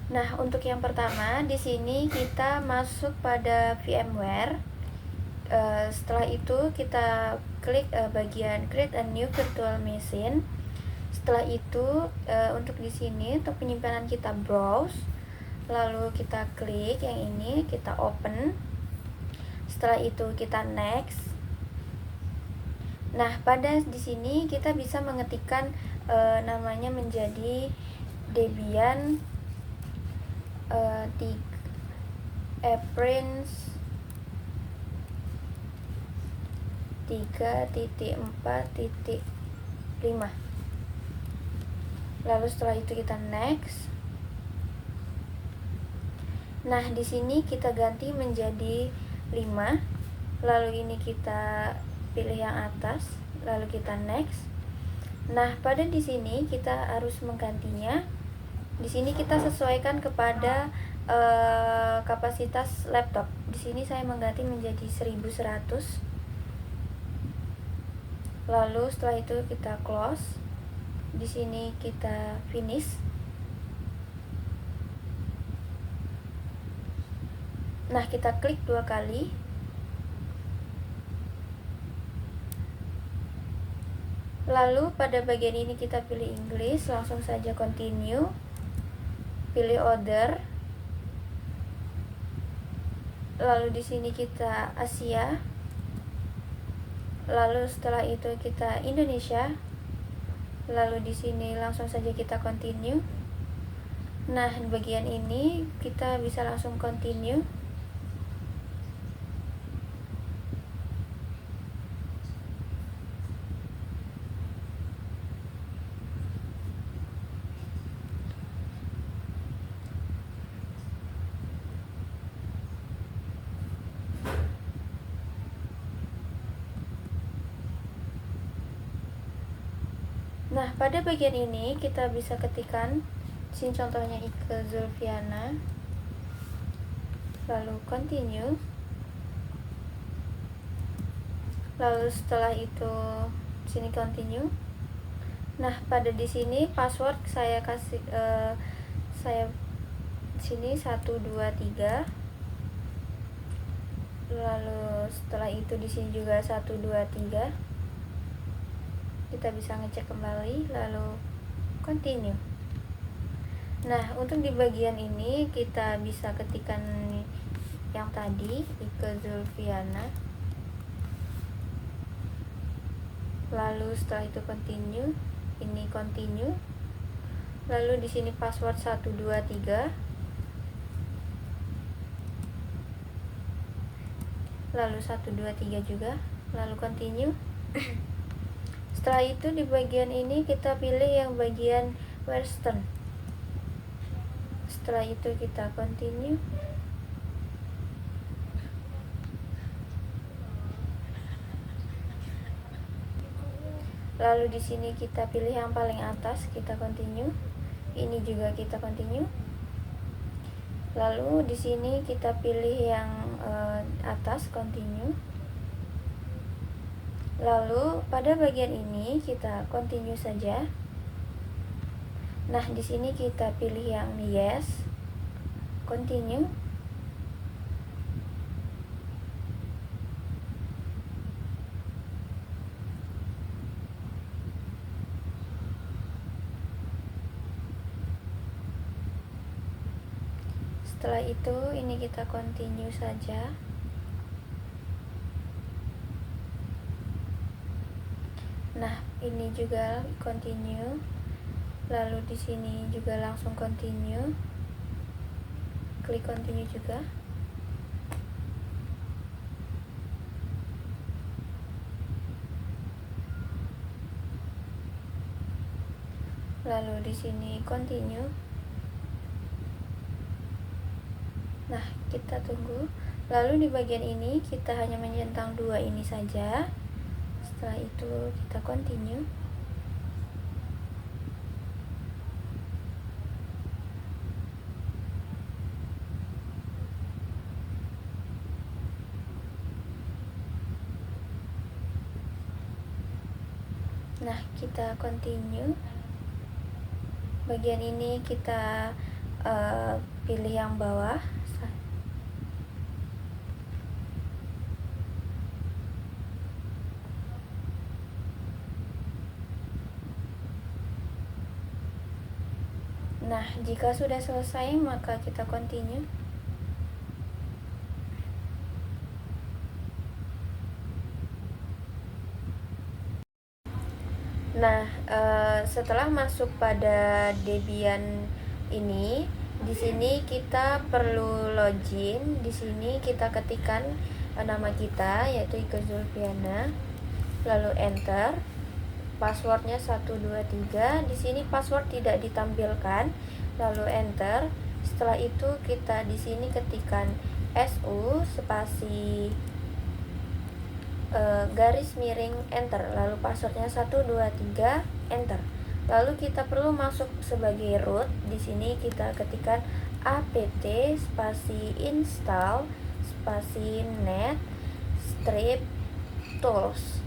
Nah, untuk yang pertama di sini kita masuk pada VMware. Setelah itu kita klik bagian Create a New Virtual Machine. Setelah itu untuk di sini untuk penyimpanan kita browse, lalu kita klik yang ini, kita open. Setelah itu kita next. Nah, pada di sini kita bisa mengetikkan namanya menjadi Debian Prince 3.4.5. Lalu setelah itu kita next. Nah, di sini kita ganti menjadi 5. Lalu ini kita pilih yang atas, lalu kita next. Nah, pada di sini kita harus menggantinya. Di sini kita sesuaikan kepada kapasitas laptop. Di sini saya mengganti menjadi 1100. Lalu setelah itu kita close. Di sini kita finish. Nah, kita klik 2 kali. Lalu pada bagian ini kita pilih English, langsung saja continue. Pilih order. Lalu di sini kita Asia. Lalu setelah itu kita Indonesia. Lalu di sini langsung saja kita continue. Nah, di bagian ini kita bisa langsung continue. Nah, pada bagian ini kita bisa ketikkan sini contohnya Ike Zulfiana. Lalu continue. Lalu setelah itu sini continue. Nah, pada di sini password saya kasih saya sini 123. Lalu setelah itu di sini juga 123. Kita bisa ngecek kembali, lalu continue. Nah, untuk di bagian ini kita bisa ketikkan yang tadi Ike Zulfiana. Lalu setelah itu continue, ini continue. Lalu di sini password 123. Lalu 123 juga, lalu continue. Setelah itu di bagian ini kita pilih yang bagian Western. Setelah itu kita continue. Lalu di sini kita pilih yang paling atas, kita continue. Ini juga kita continue. Lalu di sini kita pilih yang atas, continue. Lalu pada bagian ini kita continue saja. Nah, di sini kita pilih yang yes, continue. Setelah itu ini kita continue saja. Nah, ini juga continue. Lalu di sini juga langsung continue. Klik continue juga. Lalu di sini continue. Nah, kita tunggu. Lalu di bagian ini kita hanya menyentang 2 ini saja. Setelah itu kita continue. Nah, kita continue. Bagian ini kita pilih yang bawah. Nah, jika sudah selesai, maka kita continue. Nah, setelah masuk pada Debian ini, di sini kita perlu login. Di sini kita ketikkan nama kita, yaitu Ike Zulfiana, lalu enter. Passwordnya 123. Di sini password tidak ditampilkan, lalu enter. Setelah itu kita di sini ketikkan SU spasi garis miring enter, lalu passwordnya 123 enter. Lalu kita perlu masuk sebagai root. Di sini kita ketikkan apt spasi install spasi net strip tools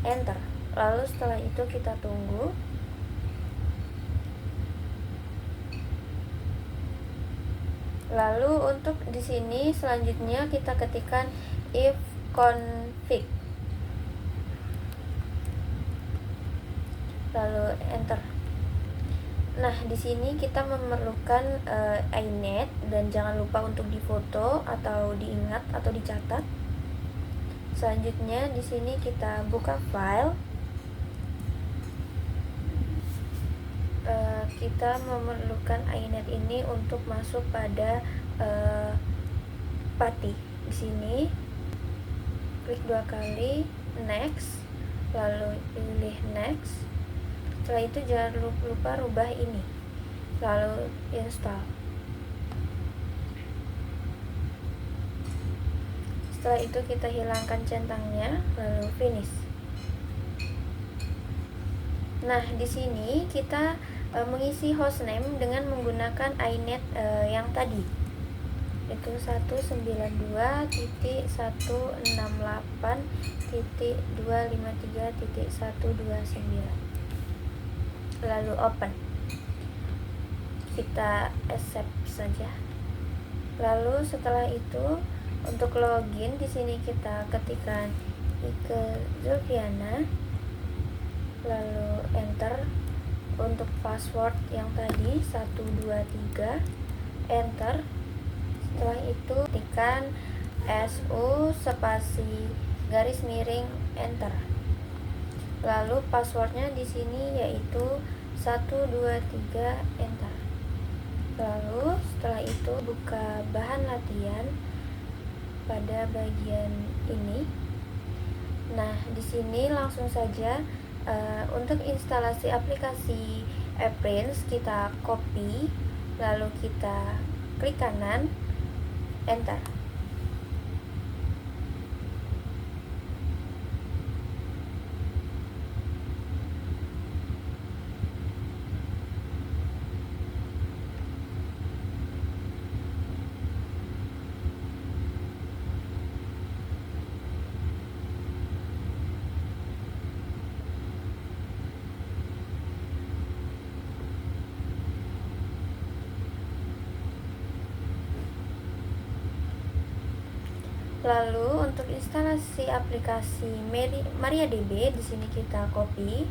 enter. Lalu setelah itu kita tunggu. Lalu untuk di sini selanjutnya kita ketikkan if config, lalu enter. Nah, di sini kita memerlukan inet, dan jangan lupa untuk difoto atau diingat atau dicatat. Selanjutnya di sini kita buka file. Kita memerlukan inet ini untuk masuk pada PATI. Di sini klik 2 kali next, lalu pilih next. Setelah itu jangan lupa rubah ini, lalu install. Setelah itu kita hilangkan centangnya, lalu finish. Nah, di sini kita mengisi hostname dengan menggunakan inet yang tadi, itu 192.168.253.129, lalu open. Kita accept saja. Lalu setelah itu untuk login di sini kita ketikkan Ike Zulfiana, lalu enter. Untuk password yang tadi 123 enter. Setelah itu ketikkan SU spasi garis miring enter. Lalu passwordnya di sini yaitu 123 enter. Lalu setelah itu buka bahan latihan pada bagian ini. Nah, di sini langsung saja untuk instalasi aplikasi Apprints kita copy, lalu kita klik kanan, enter. Lalu untuk instalasi aplikasi MariaDB di sini kita copy,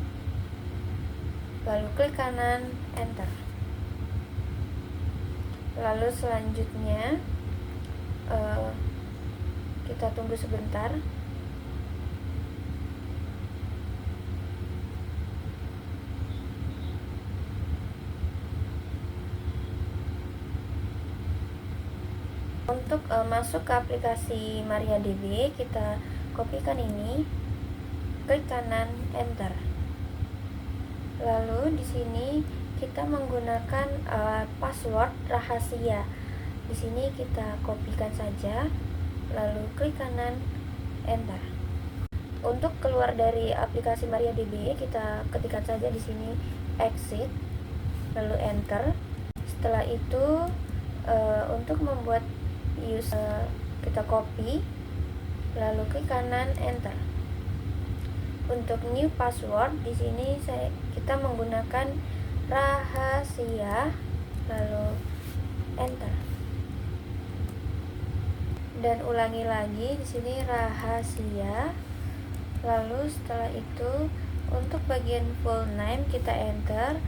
lalu klik kanan, enter. Lalu selanjutnya kita tunggu sebentar. Untuk masuk ke aplikasi MariaDB, kita kopikan ini, klik kanan, enter. Lalu di sini kita menggunakan password rahasia. Di sini kita kopikan saja, lalu klik kanan, enter. Untuk keluar dari aplikasi MariaDB, kita ketikkan saja di sini exit, lalu enter. Setelah itu untuk membuat kita copy, lalu klik kanan, enter. Untuk new password di sini kita menggunakan rahasia, lalu enter. dan ulangi lagi di sini rahasia. Lalu setelah itu untuk bagian full name kita enter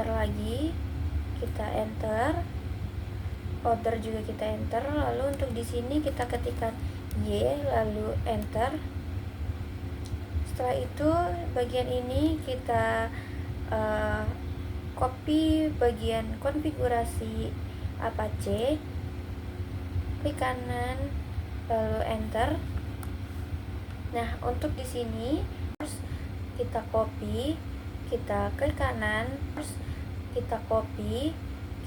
lagi, kita enter, order juga kita enter. Lalu untuk di sini kita ketikkan Y lalu enter. Setelah itu bagian ini kita copy bagian konfigurasi Apache, klik kanan lalu enter. Nah, untuk di sini kita copy, kita klik kanan, terus kita copy,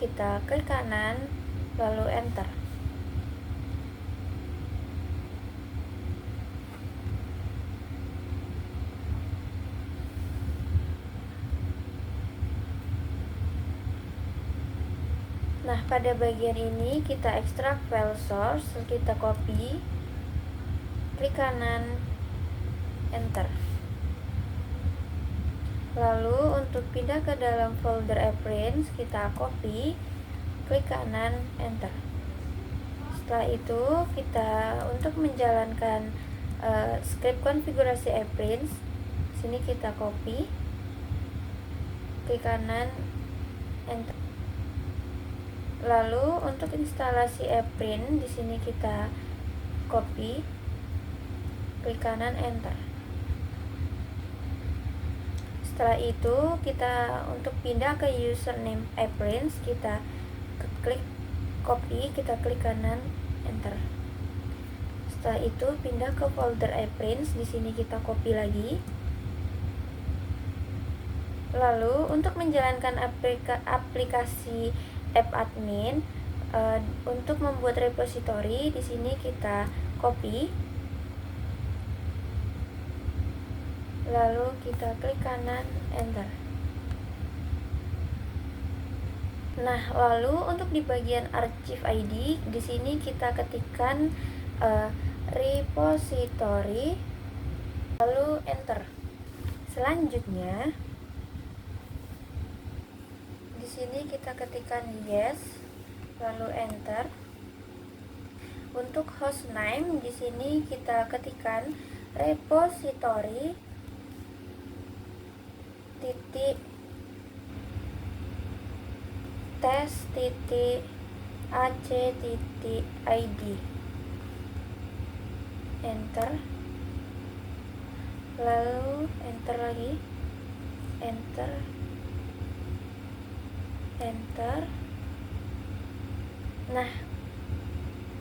kita klik kanan lalu enter. Nah, pada bagian ini kita ekstrak file source, kita copy, klik kanan, enter. Lalu untuk pindah ke dalam folder appearance, kita copy, klik kanan, enter. Setelah itu kita untuk menjalankan script konfigurasi appearance, sini kita copy, klik kanan, enter. Lalu untuk instalasi apprint di sini kita copy, klik kanan, enter. Setelah itu kita untuk pindah ke username apprint, kita klik copy, kita klik kanan, enter. Setelah itu pindah ke folder apprint, di sini kita copy lagi. Lalu untuk menjalankan aplikasi app admin, untuk membuat repository di sini kita copy, lalu kita klik kanan, enter. Nah, lalu untuk di bagian archive ID di sini kita ketikkan repository, lalu enter. Selanjutnya di sini kita ketikkan yes, lalu enter. Untuk host name di sini kita ketikkan repository titik tes titik ac titik id, enter. Lalu enter lagi, enter, enter. Nah,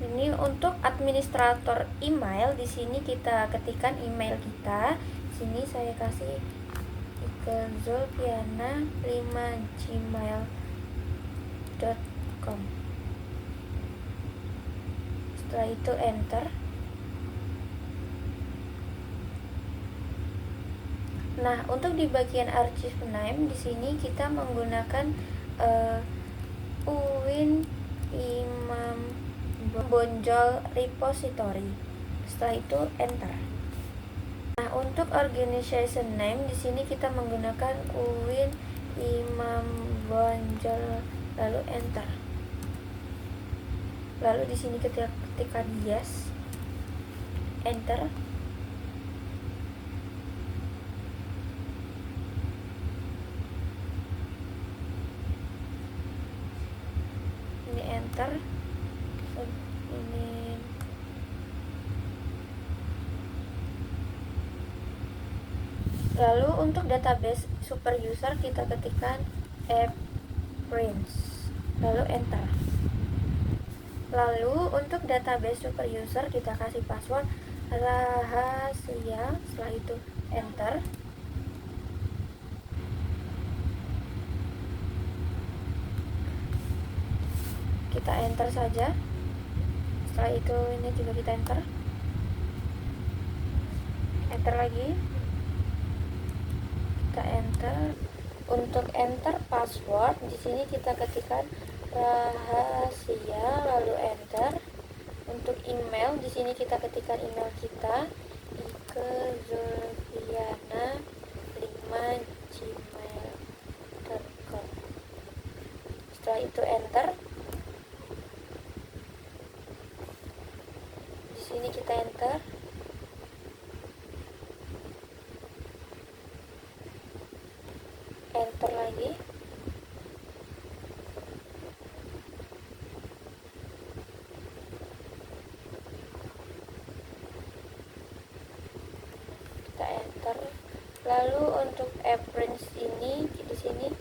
ini untuk administrator email, di sini kita ketikkan email kita. Sini saya kasih zulfiana5@gmail.com. Setelah itu enter. Nah, untuk di bagian archive name di sini kita menggunakan Uwin Imam Bonjol repository. Setelah itu enter. Nah, untuk organization name di sini kita menggunakan Uwin Imam Bonjol, lalu enter. Lalu di sini kita ketikkan yes, enter. Ini enter. Ini lalu untuk database super user kita ketikkan apprints, lalu enter. Lalu untuk database super user kita kasih password rahasia, setelah itu enter. Kita enter saja. Setelah itu ini juga kita enter. Enter lagi. Kita enter. Untuk enter password di sini kita ketikkan rahasia, lalu enter. Untuk email di sini kita ketikkan email kita ikezulfiana5@gmail.com. Setelah itu enter. sini kita enter. Enter lagi. Kita enter. Lalu untuk appearance ini di sini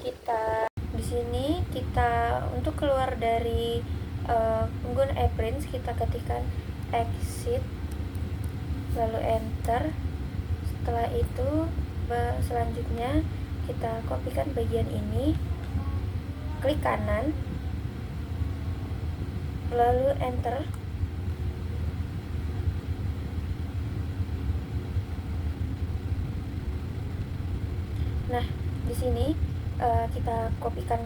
kita untuk keluar dari pengguna appearance kita ketikkan exit lalu enter. Setelah itu selanjutnya kita kopikan bagian ini, klik kanan lalu enter. Nah, di sini kita kopikan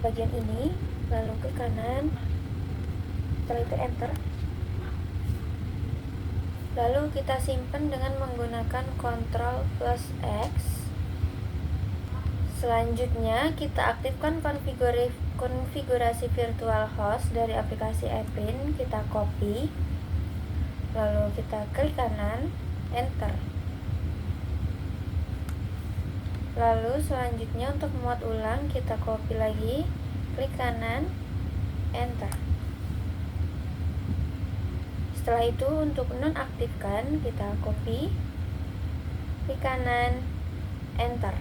bagian ini, lalu klik kanan, setelah itu enter. Lalu kita simpan dengan menggunakan Ctrl+X. Selanjutnya kita aktifkan konfigurasi virtual host dari aplikasi Epin. Kita copy, lalu kita klik kanan, enter. Lalu selanjutnya untuk memuat ulang kita copy lagi, klik kanan, enter. Setelah itu untuk nonaktifkan kita copy, klik kanan, enter.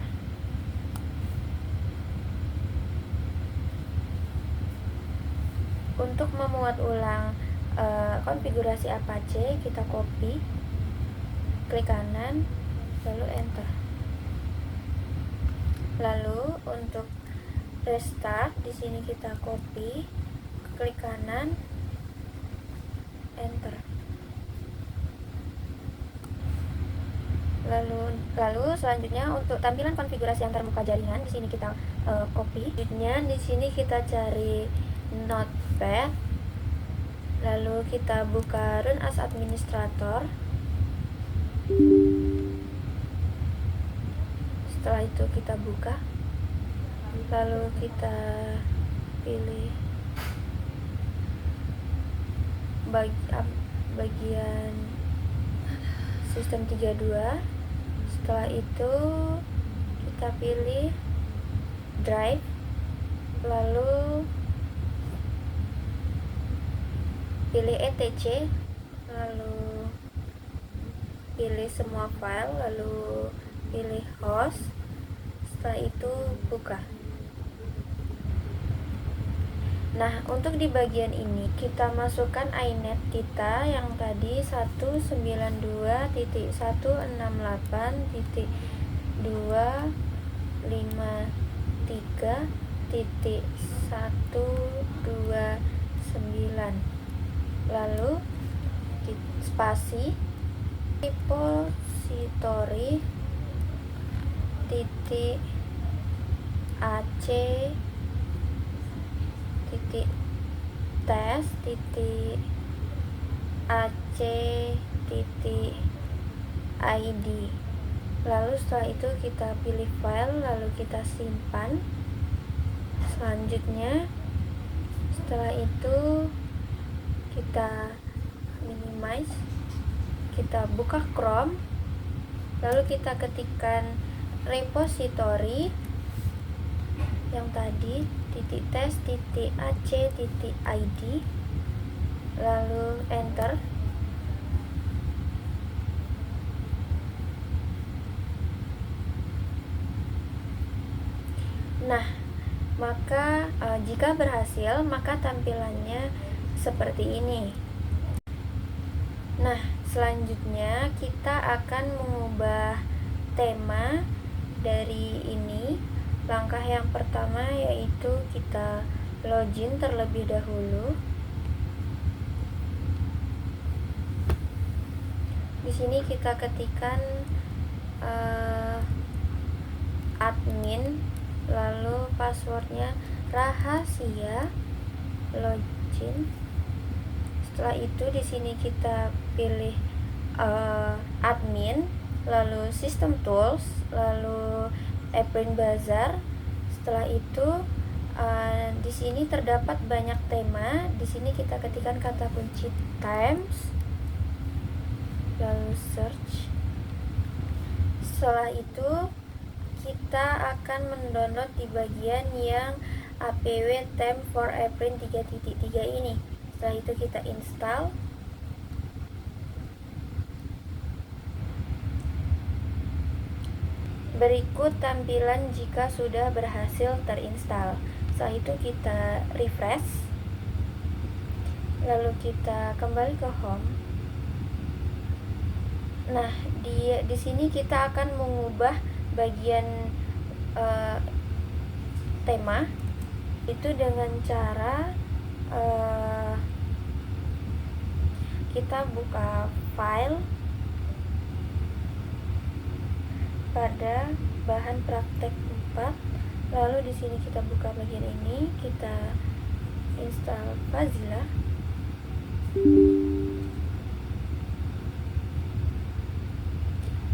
Untuk memuat ulang konfigurasi Apache kita copy, klik kanan, lalu enter. Lalu untuk restart di sini kita copy, klik kanan, enter. Lalu selanjutnya untuk tampilan konfigurasi antar muka jaringan di sini kita copy. Selanjutnya di sini kita cari Notepad. Lalu kita buka Run as Administrator. Setelah itu kita buka, lalu kita pilih bagian sistem 32. Setelah itu kita pilih drive, lalu pilih etc, lalu pilih semua file, lalu pilih host. Setelah itu buka. Nah, untuk di bagian ini kita masukkan iNet kita yang tadi 192.168.253.129. Lalu spasi repository .ac .test .ac .id. Lalu setelah itu kita pilih file, lalu kita simpan. Selanjutnya setelah itu kita minimize, kita buka Chrome, lalu kita ketikkan repository yang tadi .test .ac .id, lalu enter. Nah, maka jika berhasil maka tampilannya seperti ini. Nah, selanjutnya kita akan mengubah tema dari ini. Langkah yang pertama yaitu kita login terlebih dahulu. Di sini kita ketikkan admin, lalu passwordnya rahasia login. Setelah itu di sini kita pilih admin, lalu system tools, lalu Epin Bazaar. Setelah itu di sini terdapat banyak tema. Di sini kita ketikkan kata kunci times, lalu search. Setelah itu kita akan mendownload di bagian yang apw temp for April 3.3 ini. Setelah itu kita install. Berikut tampilan jika sudah berhasil terinstall. Setelah itu kita refresh. Lalu kita kembali ke home. Nah, di sini kita akan mengubah bagian tema itu dengan cara kita buka file pada bahan praktek 4, lalu di sini kita buka bagian ini, kita install Fazila.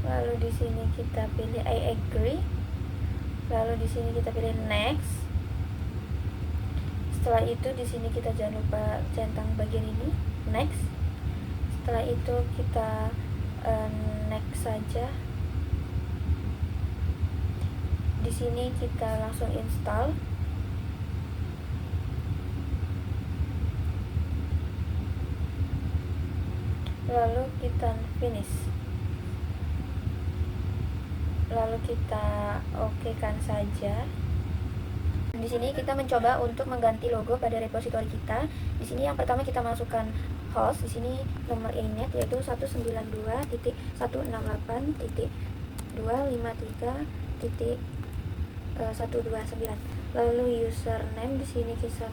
Lalu di sini kita pilih I agree. Lalu di sini kita pilih next. Setelah itu di sini kita jangan lupa centang bagian ini, next. Setelah itu kita next saja. Di sini kita langsung install. Lalu kita finish. Lalu kita okekan saja. Di sini kita mencoba untuk mengganti logo pada repositori kita. Di sini yang pertama kita masukkan host. Di sini nomor ininya yaitu 192.168.253.129. Lalu username di sini kita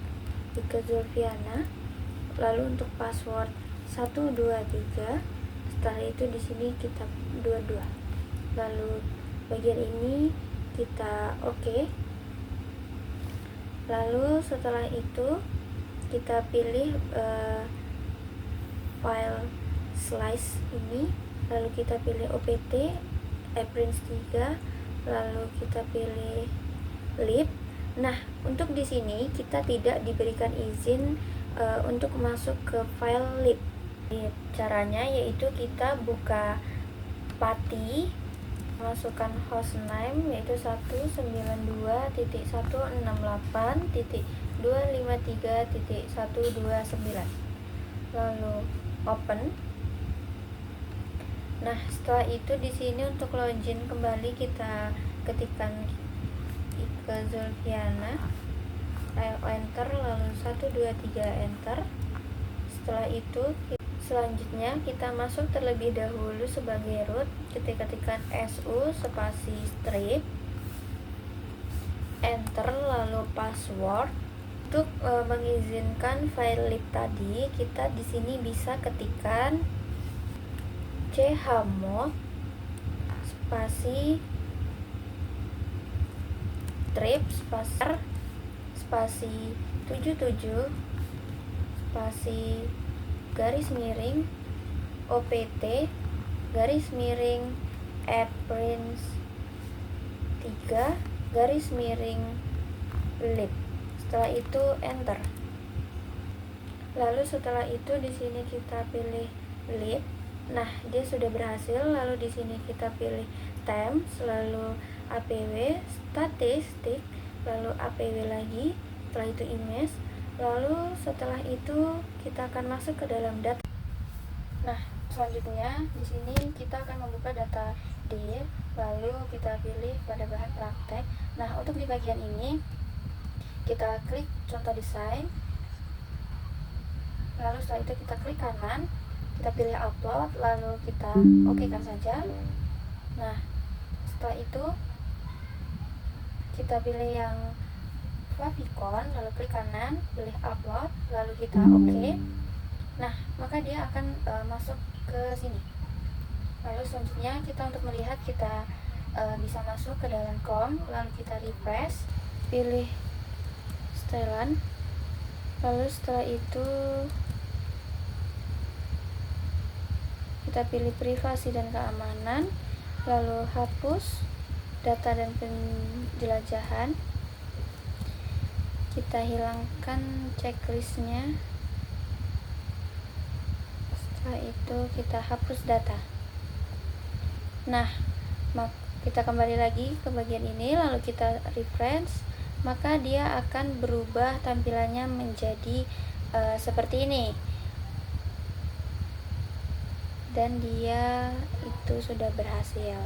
ke Zulfiana. Lalu untuk password 123. Setelah itu di sini kita 22. Lalu bagian ini kita oke. Lalu setelah itu kita pilih file slice ini, lalu kita pilih opt Prince 3, lalu kita pilih lib. Nah, untuk di sini kita tidak diberikan izin untuk masuk ke file lib. Caranya yaitu kita buka PATI, masukkan hostname yaitu 192.168.253.129, lalu open. Nah, setelah itu di sini untuk login kembali kita ketikkan ke Zulfiana, enter, lalu 123 enter. Setelah itu selanjutnya kita masuk terlebih dahulu sebagai root, kita ketikkan su spasi strip, enter, lalu password. Untuk mengizinkan file lib tadi, kita di sini bisa ketikkan chmod spasi strip spasi 77 spasi garis miring opt garis miring Prince 3 garis miring lib. Setelah itu enter. Lalu setelah itu di sini kita pilih lib. Nah, dia sudah berhasil. Lalu di sini kita pilih temp, lalu apw statistik, lalu apw lagi, setelah itu image. Lalu setelah itu kita akan masuk ke dalam data. Nah, selanjutnya di sini kita akan membuka data dir, lalu kita pilih pada bahan praktek. Nah, untuk di bagian ini kita klik contoh desain. Lalu setelah itu kita klik kanan, kita pilih upload, lalu kita okekan saja. Nah, setelah itu kita pilih yang favicon, lalu klik kanan, pilih upload, lalu kita oke. Nah, maka dia akan masuk ke sini. Lalu selanjutnya kita untuk melihat, kita bisa masuk ke dalam Chrome, lalu kita refresh, pilih setelan, lalu setelah itu kita pilih privasi dan keamanan, lalu hapus data dan penjelajahan, kita hilangkan checklistnya. Setelah itu kita hapus data. Nah, kita kembali lagi ke bagian ini, lalu kita refresh, maka dia akan berubah tampilannya menjadi seperti ini. Dan dia itu sudah berhasil.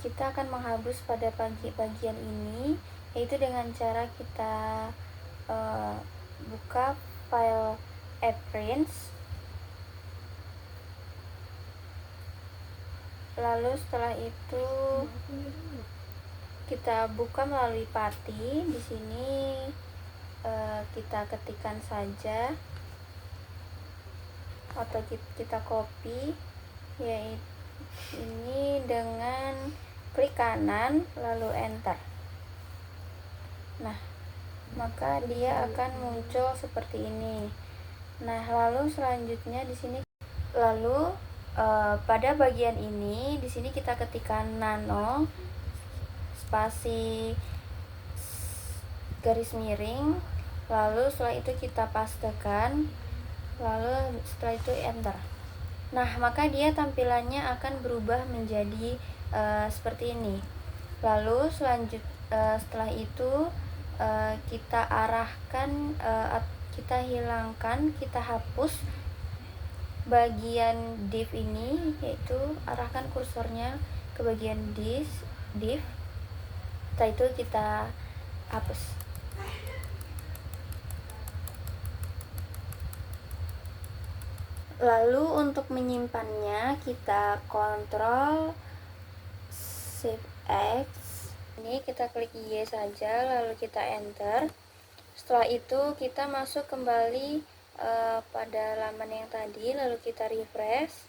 Kita akan menghapus pada bagian ini, yaitu dengan cara kita buka file appearance, lalu setelah itu kita buka melalui pati. Di sini kita ketikkan saja atau kita copy, yaitu ini dengan klik kanan lalu enter. Nah, maka dia akan muncul seperti ini. Nah, lalu selanjutnya di sini, lalu pada bagian ini di sini kita ketikkan nano spasi garis miring, lalu setelah itu kita pastekan, lalu setelah itu enter. Nah, maka dia tampilannya akan berubah menjadi seperti ini. Lalu setelah itu kita arahkan, kita hilangkan, kita hapus bagian div ini, yaitu arahkan kursornya ke bagian div. Setelah itu kita hapus. Lalu untuk menyimpannya kita Ctrl Shift X. Ini kita klik Y saja, lalu kita enter. Setelah itu kita masuk kembali pada laman yang tadi, lalu kita refresh.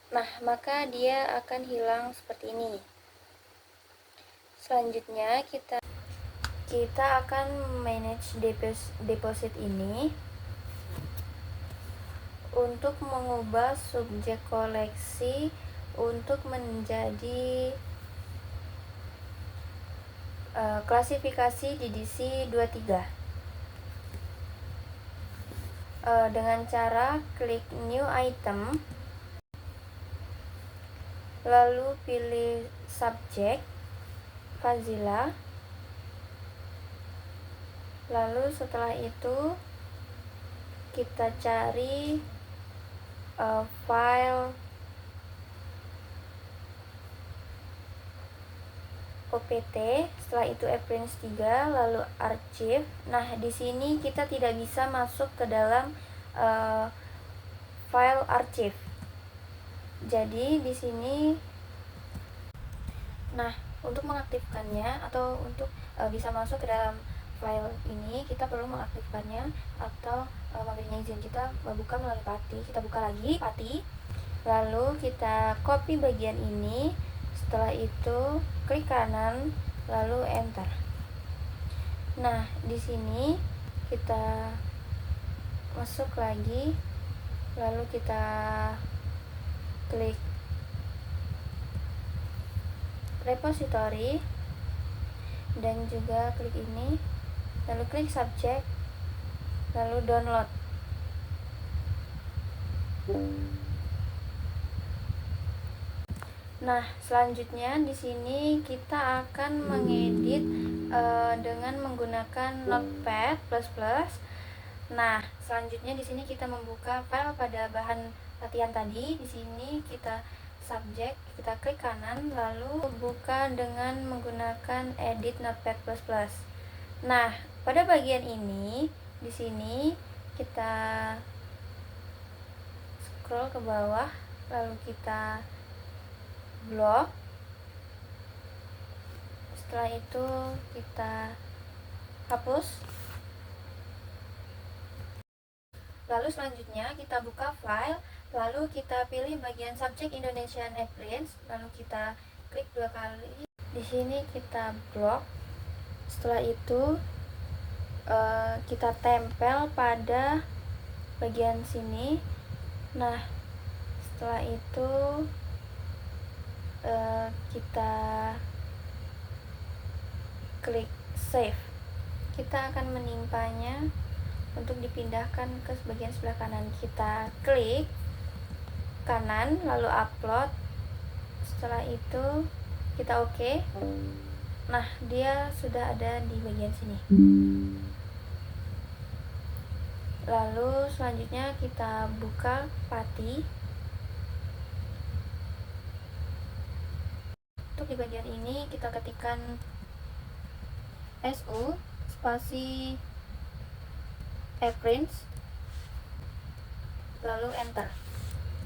Nah, maka dia akan hilang seperti ini. Selanjutnya kita akan manage deposit ini untuk mengubah subjek koleksi untuk menjadi klasifikasi DDC 23 dengan cara klik new item, lalu pilih subjek Fazila, lalu setelah itu kita cari file OPT, setelah itu appearance 3, lalu archive. Nah, di sini kita tidak bisa masuk ke dalam file archive. Jadi di sini, nah, untuk mengaktifkannya atau untuk bisa masuk ke dalam file ini, kita perlu mengaktifkannya atau memberinya izin. Kita buka melalui pati, kita buka lagi pati, lalu kita copy bagian ini. Setelah itu klik kanan lalu enter. Nah, di sini kita masuk lagi, lalu kita klik repository dan juga klik ini, lalu klik subjek, lalu download. Nah, selanjutnya di sini kita akan mengedit dengan menggunakan Notepad++. Nah, selanjutnya di sini kita membuka file pada bahan latihan tadi. Di sini kita subjek, kita klik kanan lalu buka dengan menggunakan edit Notepad++. Nah, pada bagian ini di sini kita scroll ke bawah, lalu kita blok. Setelah itu kita hapus. Lalu selanjutnya kita buka file, lalu kita pilih bagian subjek Indonesian Appearance, lalu kita klik 2 kali. Di sini kita blok. Setelah itu kita tempel pada bagian sini. Nah, setelah itu kita klik save. Kita akan menimpanya, untuk dipindahkan ke bagian sebelah kanan. Kita klik kanan lalu upload. Setelah itu kita oke. Nah, dia sudah ada di bagian sini. Lalu selanjutnya kita buka Pati. Untuk di bagian ini kita ketikkan SU spasi Prince lalu enter.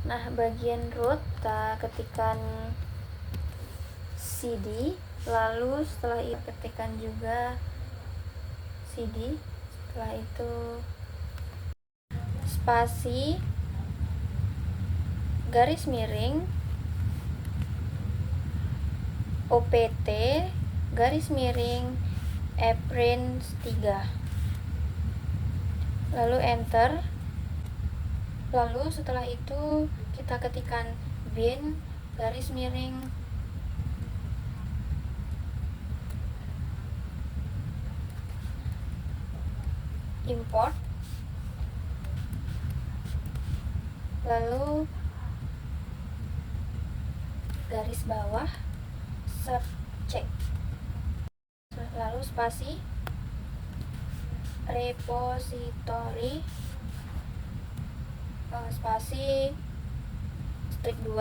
Nah, bagian root kita ketikkan CD, lalu setelah itu ketikkan juga CD. Setelah itu spasi garis miring OPT garis miring Prince 3, lalu enter. Lalu setelah itu kita ketikkan bin garis miring import, lalu garis bawah subject, lalu spasi repository spasi string 2,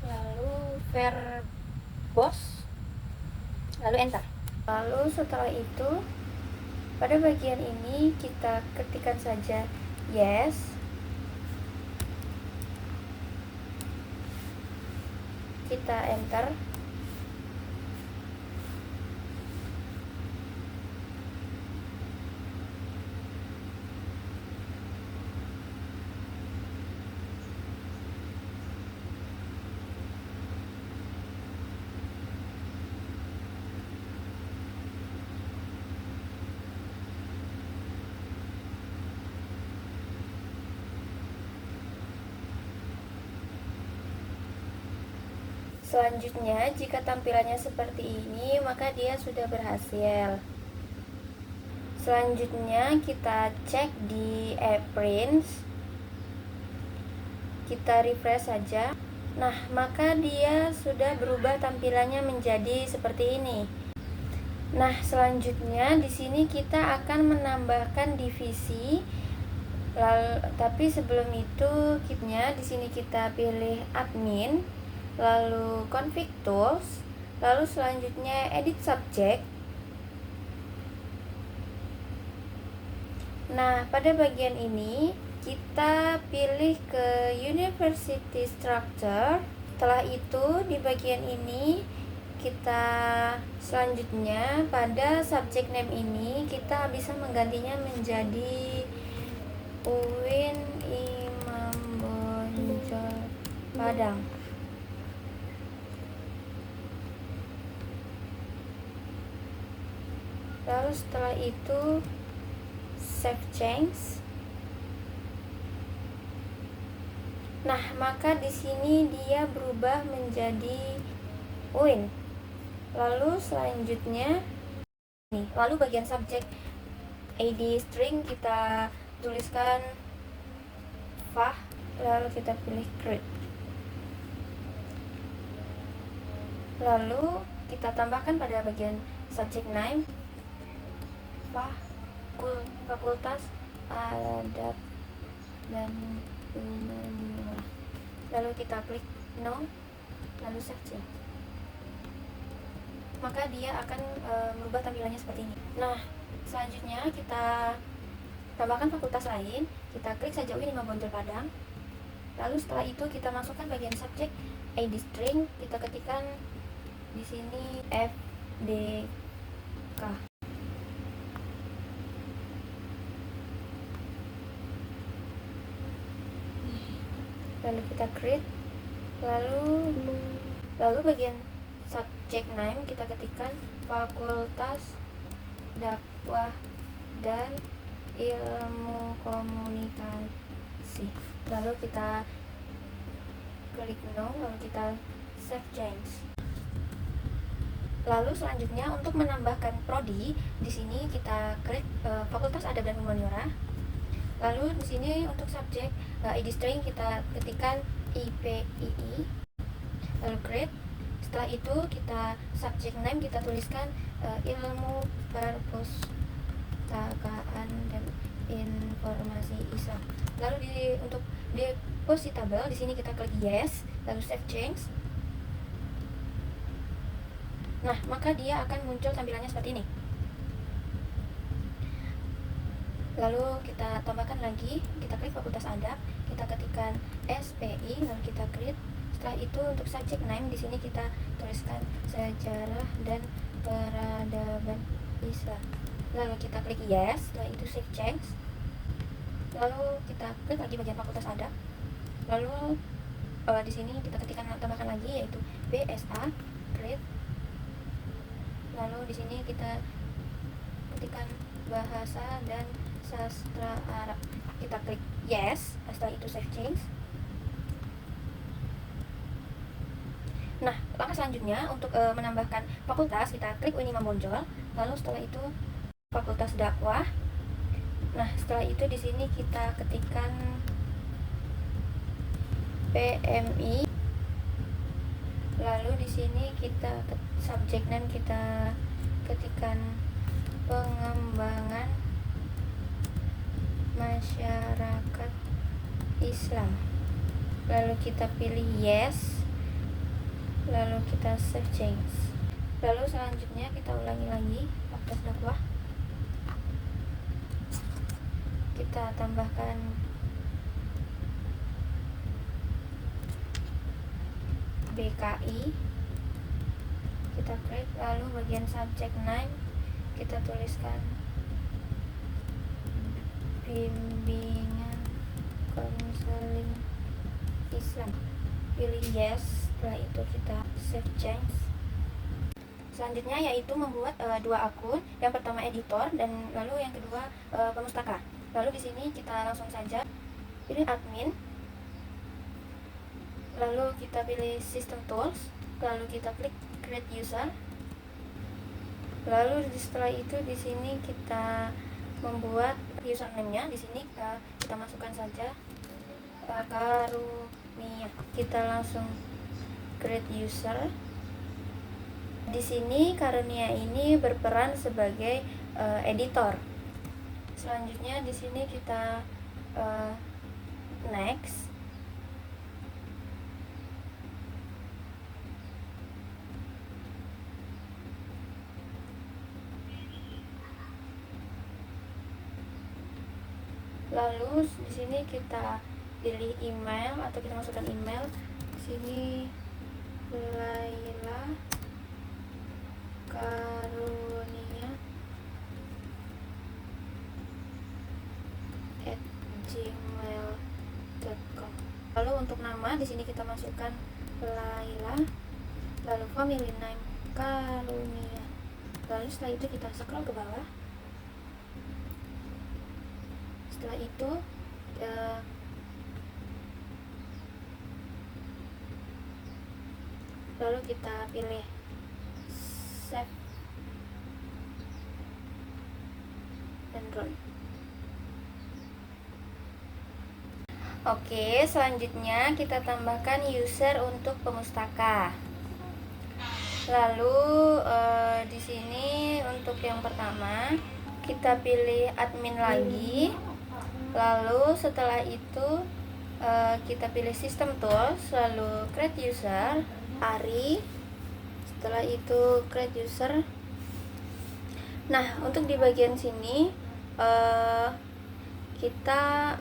lalu verbose, lalu enter. Lalu setelah itu pada bagian ini kita ketikkan saja yes, kita enter. Selanjutnya, jika tampilannya seperti ini, maka dia sudah berhasil. Selanjutnya, kita cek di Prince. Kita refresh saja. Nah, maka dia sudah berubah tampilannya menjadi seperti ini. Nah, selanjutnya di sini kita akan menambahkan divisi. Tapi sebelum itu, di sini kita pilih admin, lalu config tools, lalu selanjutnya edit subject. Nah, pada bagian ini kita pilih ke university structure. Setelah itu di bagian ini kita selanjutnya pada subject name ini kita bisa menggantinya menjadi UIN Imam Bonjol Padang. Lalu setelah itu save change. Nah, maka di sini dia berubah menjadi UIN. Lalu selanjutnya lalu bagian subjek ID string kita tuliskan Fah, lalu kita pilih create. Lalu kita tambahkan pada bagian subject name fakultas adat dan umum. Lalu kita klik no, lalu save change. Maka dia akan merubah tampilannya seperti ini. Nah, selanjutnya kita tambahkan fakultas lain. Kita klik saja UIN Imam Bonjol Padang. Lalu setelah itu kita masukkan bagian subjek ID string. Kita ketikkan di sini FDK. Lalu kita create. Lalu bagian subject name kita ketikkan Fakultas Dakwah dan Ilmu Komunikasi. Lalu kita klik no, lalu kita save change. Lalu selanjutnya untuk menambahkan prodi, di sini kita klik Fakultas Adab dan Humaniora. Lalu di sini untuk subjek ID string kita ketikkan IPII. Lalu grade. Setelah itu kita subject name kita tuliskan ilmu perpustakaan dan informasi Islam. Lalu untuk depositable di sini kita klik yes, lalu save change. Nah, maka dia akan muncul tampilannya seperti ini. Lalu kita tambahkan lagi, kita klik Fakultas Adab, kita ketikkan SPI, lalu kita klik. Setelah itu untuk subject name di sini kita tuliskan sejarah dan peradaban Islam. Lalu kita klik yes, setelah itu save change. Lalu kita klik lagi bagian Fakultas Adab. Lalu di sini kita ketikkan tambahkan lagi yaitu BSA, grade. Lalu di sini kita ketikkan bahasa dan sastra Arab. Kita klik yes, setelah itu save change. Nah, langkah selanjutnya untuk menambahkan fakultas kita klik Unima Bonjol. Lalu setelah itu fakultas dakwah. Nah, setelah itu di sini kita ketikkan PMI. Lalu di sini kita subjek name kita ketikkan pengembangan masyarakat Islam. Lalu kita pilih yes. Lalu kita save change. Lalu selanjutnya kita ulangi lagi fakultas dakwah. Kita tambahkan BKI, kita klik. Lalu bagian subject name kita tuliskan bimbingan konseling Islam, pilih yes. Setelah itu kita save change. Selanjutnya yaitu membuat dua akun, yang pertama editor dan lalu yang kedua pemustaka. Lalu di sini kita langsung saja pilih admin. Lalu kita pilih System Tools, lalu kita klik Create User. Lalu setelah itu di sini kita membuat username-nya. Di sini kita masukkan saja Karunia. Kita langsung Create User. Di sini Karunia ini berperan sebagai editor. Selanjutnya di sini kita next. Lalu di sini kita pilih email atau kita masukkan email. Di sini Laila Karunia @gmail.com. Lalu untuk nama di sini kita masukkan Laila, lalu family name Karunia. Lalu setelah itu kita scroll ke bawah. Setelah itu lalu kita pilih save dan run. Oke, selanjutnya kita tambahkan user untuk pemustaka. Lalu di sini untuk yang pertama kita pilih admin lagi. Lalu setelah itu kita pilih System Tools, lalu Create User, ARI. Setelah itu Create User. Nah, untuk di bagian sini kita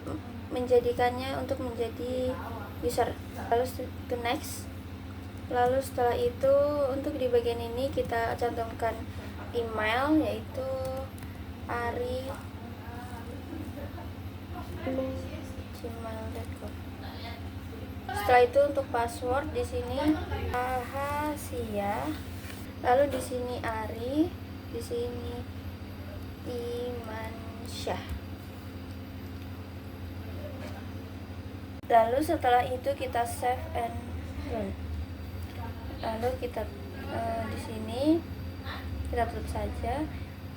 menjadikannya untuk menjadi user. Lalu ke next. Lalu setelah itu untuk di bagian ini kita cantumkan email yaitu ari@gmail.com. Setelah itu untuk password di sini rahasia. Lalu di sini Ari, di sini Imansyah. Lalu setelah itu kita save and run. Lalu kita di sini kita tutup saja.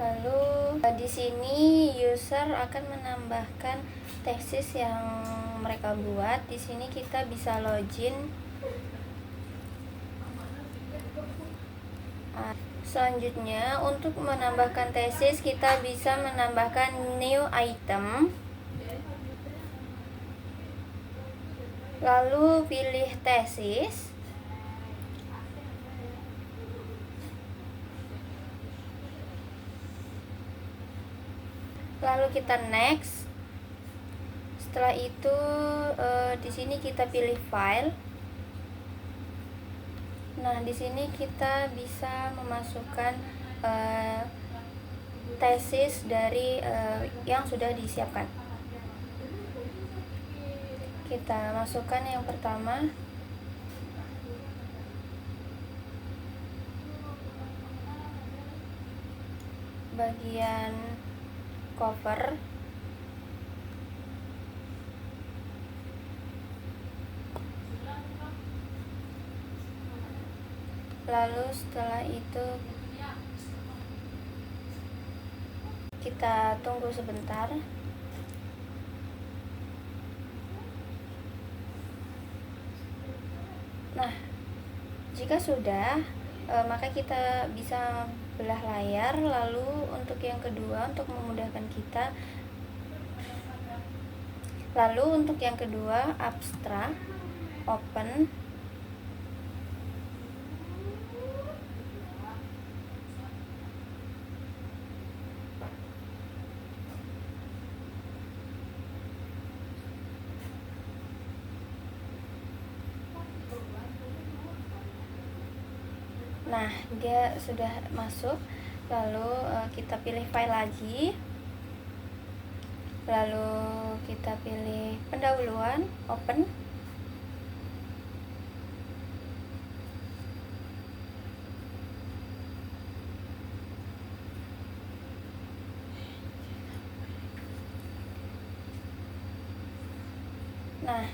Lalu di sini user akan menambahkan tesis yang mereka buat. Di sini kita bisa login. Selanjutnya, untuk menambahkan tesis kita bisa menambahkan new item. Lalu pilih tesis. Lalu kita next. Setelah itu di sini kita pilih file. Nah, di sini kita bisa memasukkan tesis dari yang sudah disiapkan. Kita masukkan yang pertama. Bagian cover. Lalu setelah itu kita tunggu sebentar. Nah, jika sudah, maka kita bisa belah layar. Lalu untuk yang kedua, untuk memudahkan kita, abstrak, open. Nah, dia sudah masuk. Lalu kita pilih file lagi. Lalu kita pilih pendahuluan, open. Nah,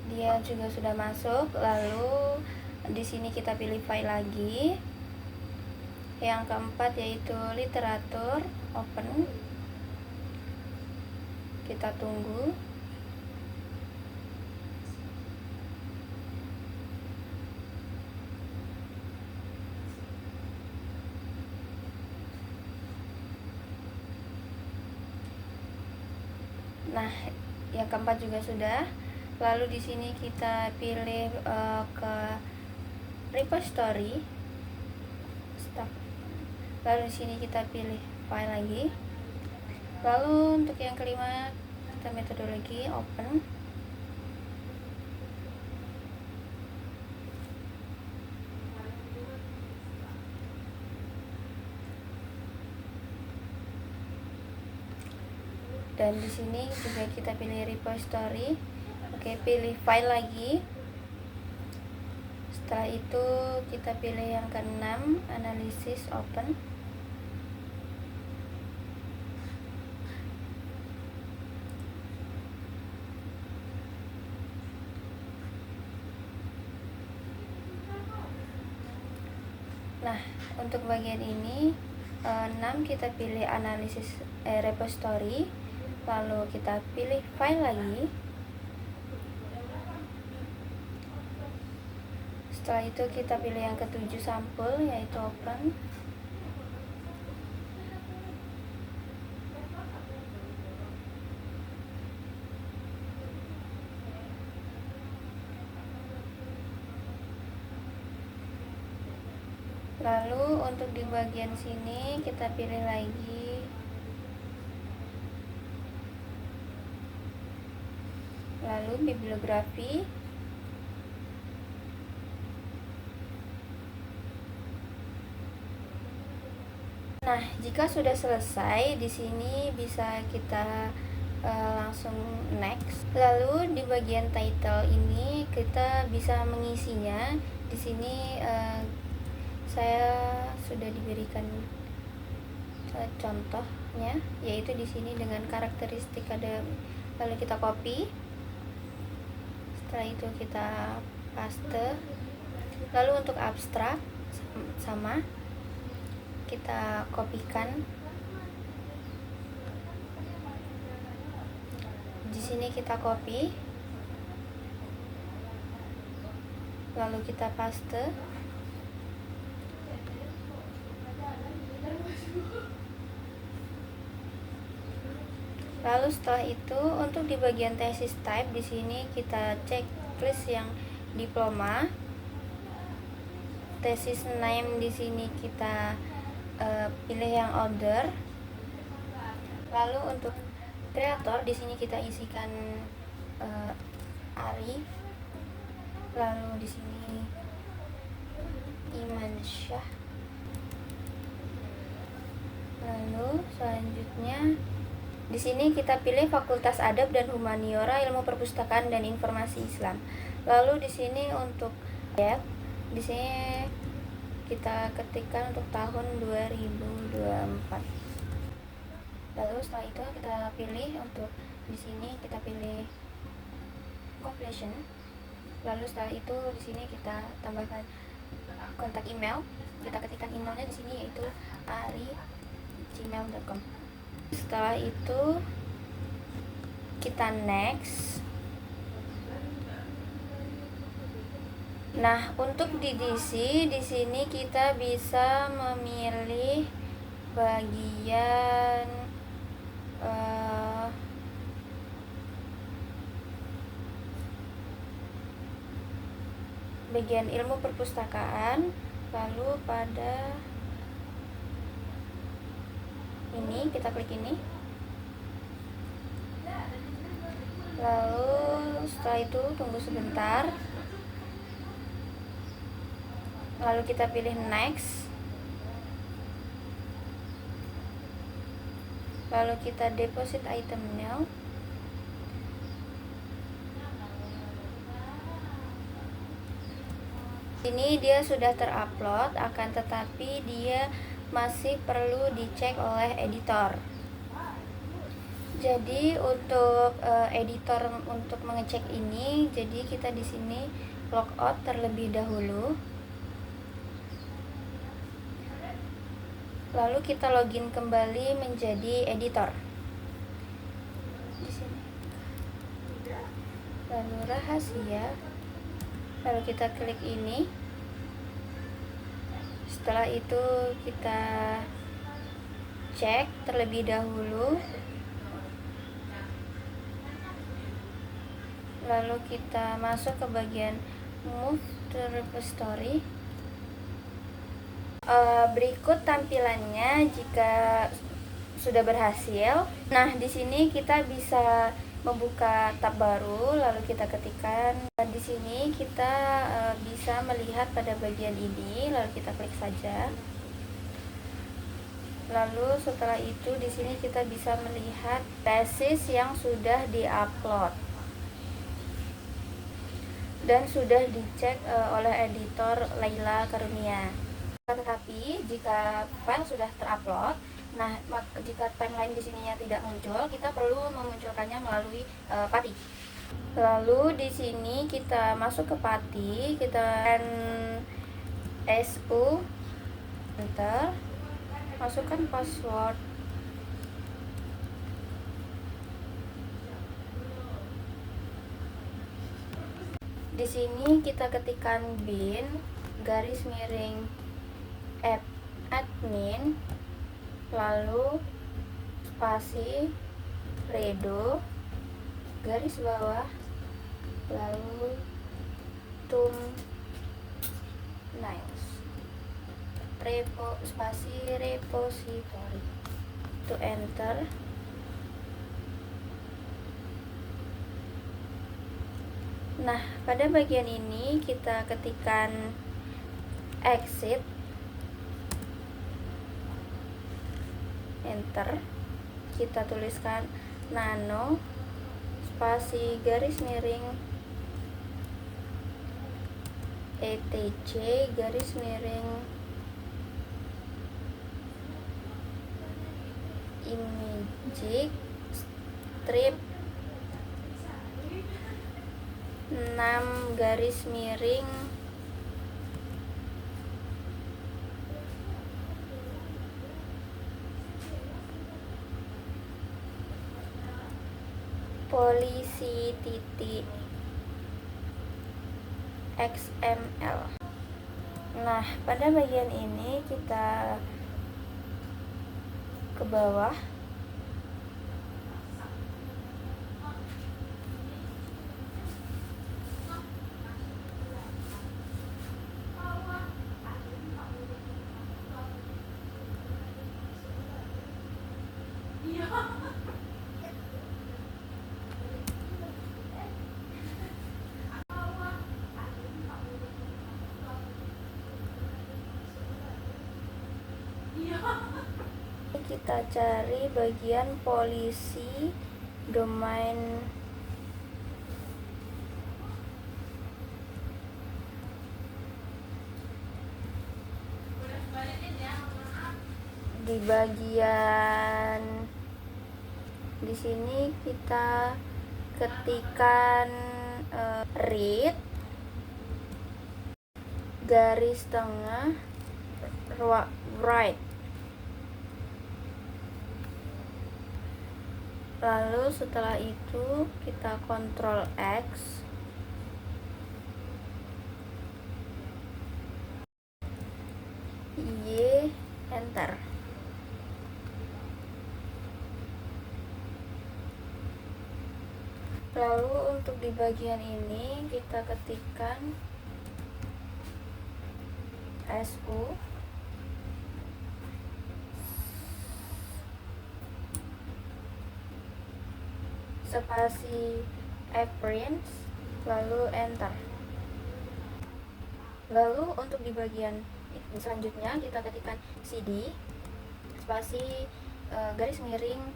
dia juga sudah masuk. Lalu di sini kita pilih file lagi. Yang keempat yaitu literatur, open. Kita tunggu. Nah, yang keempat juga sudah. Lalu di sini kita pilih ke repository. Stop. Lalu di sini kita pilih file lagi. Lalu untuk yang kelima kita metodologi, open. Dan di sini juga kita pilih repository. Oke, pilih file lagi. Setelah itu kita pilih yang keenam, analisis, open. Nah, untuk bagian ini 6 kita pilih analisis repository. Lalu kita pilih file lagi. Setelah itu kita pilih yang ketujuh, sampel, yaitu open. Lalu untuk di bagian sini kita pilih lagi lalu bibliografi. Nah, jika sudah selesai, di sini bisa kita langsung next. Lalu di bagian title ini kita bisa mengisinya. Di sini saya sudah diberikan contohnya, yaitu di sini dengan karakteristik ada. Lalu kita copy. Setelah itu kita paste. Lalu untuk abstrak sama. kita kopikan. Di sini kita copy, lalu kita paste. Lalu setelah itu untuk di bagian thesis type, di sini kita checklist yang diploma. Thesis name di sini kita pilih yang order. Lalu untuk kreator di sini kita isikan Ari. Lalu di sini Iman Syah. Lalu selanjutnya di sini kita pilih Fakultas Adab dan Humaniora, Ilmu Perpustakaan dan Informasi Islam. Lalu di sini untuk ya, di sini kita ketikkan untuk tahun 2024. Lalu setelah itu kita pilih untuk di sini kita pilih completion. Lalu setelah itu di sini kita tambahkan kontak email. Kita ketikkan emailnya di sini yaitu ari@gmail.com. Setelah itu kita next. Nah, untuk di DC di sini kita bisa memilih bagian bagian ilmu perpustakaan. Lalu pada ini kita klik ini, lalu setelah itu tunggu sebentar, lalu kita pilih next, lalu kita deposit item now. Ini dia sudah terupload, akan tetapi dia masih perlu dicek oleh editor. Jadi untuk editor untuk mengecek ini, jadi kita di sini logout terlebih dahulu. Lalu kita login kembali menjadi editor. Di sini. Lalu rahasia. Lalu kita klik ini. Setelah itu kita cek terlebih dahulu. Lalu kita masuk ke bagian move to repository. Berikut tampilannya jika sudah berhasil. Nah, di sini kita bisa membuka tab baru, lalu kita ketikkan. Di sini kita bisa melihat pada bagian ini, lalu kita klik saja. Lalu setelah itu di sini kita bisa melihat tesis yang sudah diupload dan sudah dicek oleh editor Laila Karunia. Tetapi jika file sudah terupload, nah jika timeline di sininya tidak muncul, kita perlu memunculkannya melalui PATI. Lalu di sini kita masuk ke PATI, kita SU, enter, masukkan password. Di sini kita ketikkan bin garis miring admin, lalu spasi redo garis bawah, lalu thumbnails spasi repository, to enter. Nah, pada bagian ini kita ketikkan exit, enter, kita tuliskan nano spasi garis miring etc garis miring image strip 6 garis miring polisi titik XML. Nah, pada bagian ini kita ke bawah. Kita cari bagian polisi domain. Di bagian di sini kita ketikkan read garis tengah right. Lalu setelah itu kita Ctrl X, Y, enter. Lalu untuk di bagian ini kita ketikkan SU spasi appearance, lalu enter. Lalu untuk di bagian selanjutnya kita ketikkan CD spasi garis miring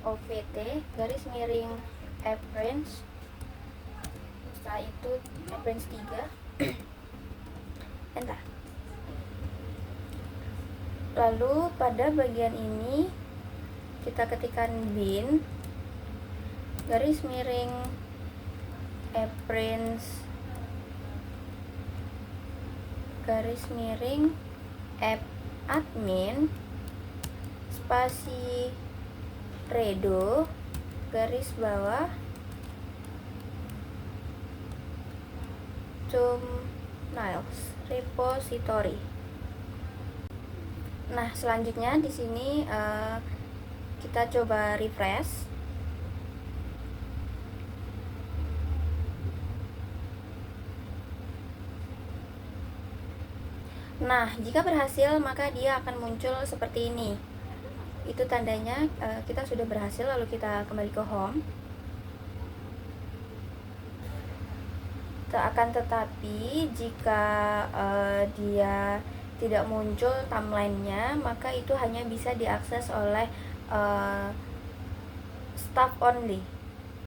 OVT garis miring appearance, setelah itu appearance 3 enter. Lalu pada bagian ini kita ketikkan bin garis miring appearance garis miring admin spasi redo garis bawah thumbnails repository. Nah, selanjutnya di sini kita coba refresh. Nah, jika berhasil maka dia akan muncul seperti ini. Itu tandanya kita sudah berhasil. Lalu kita kembali ke home. Akan tetapi jika dia tidak muncul timelinenya, maka itu hanya bisa diakses oleh staff only.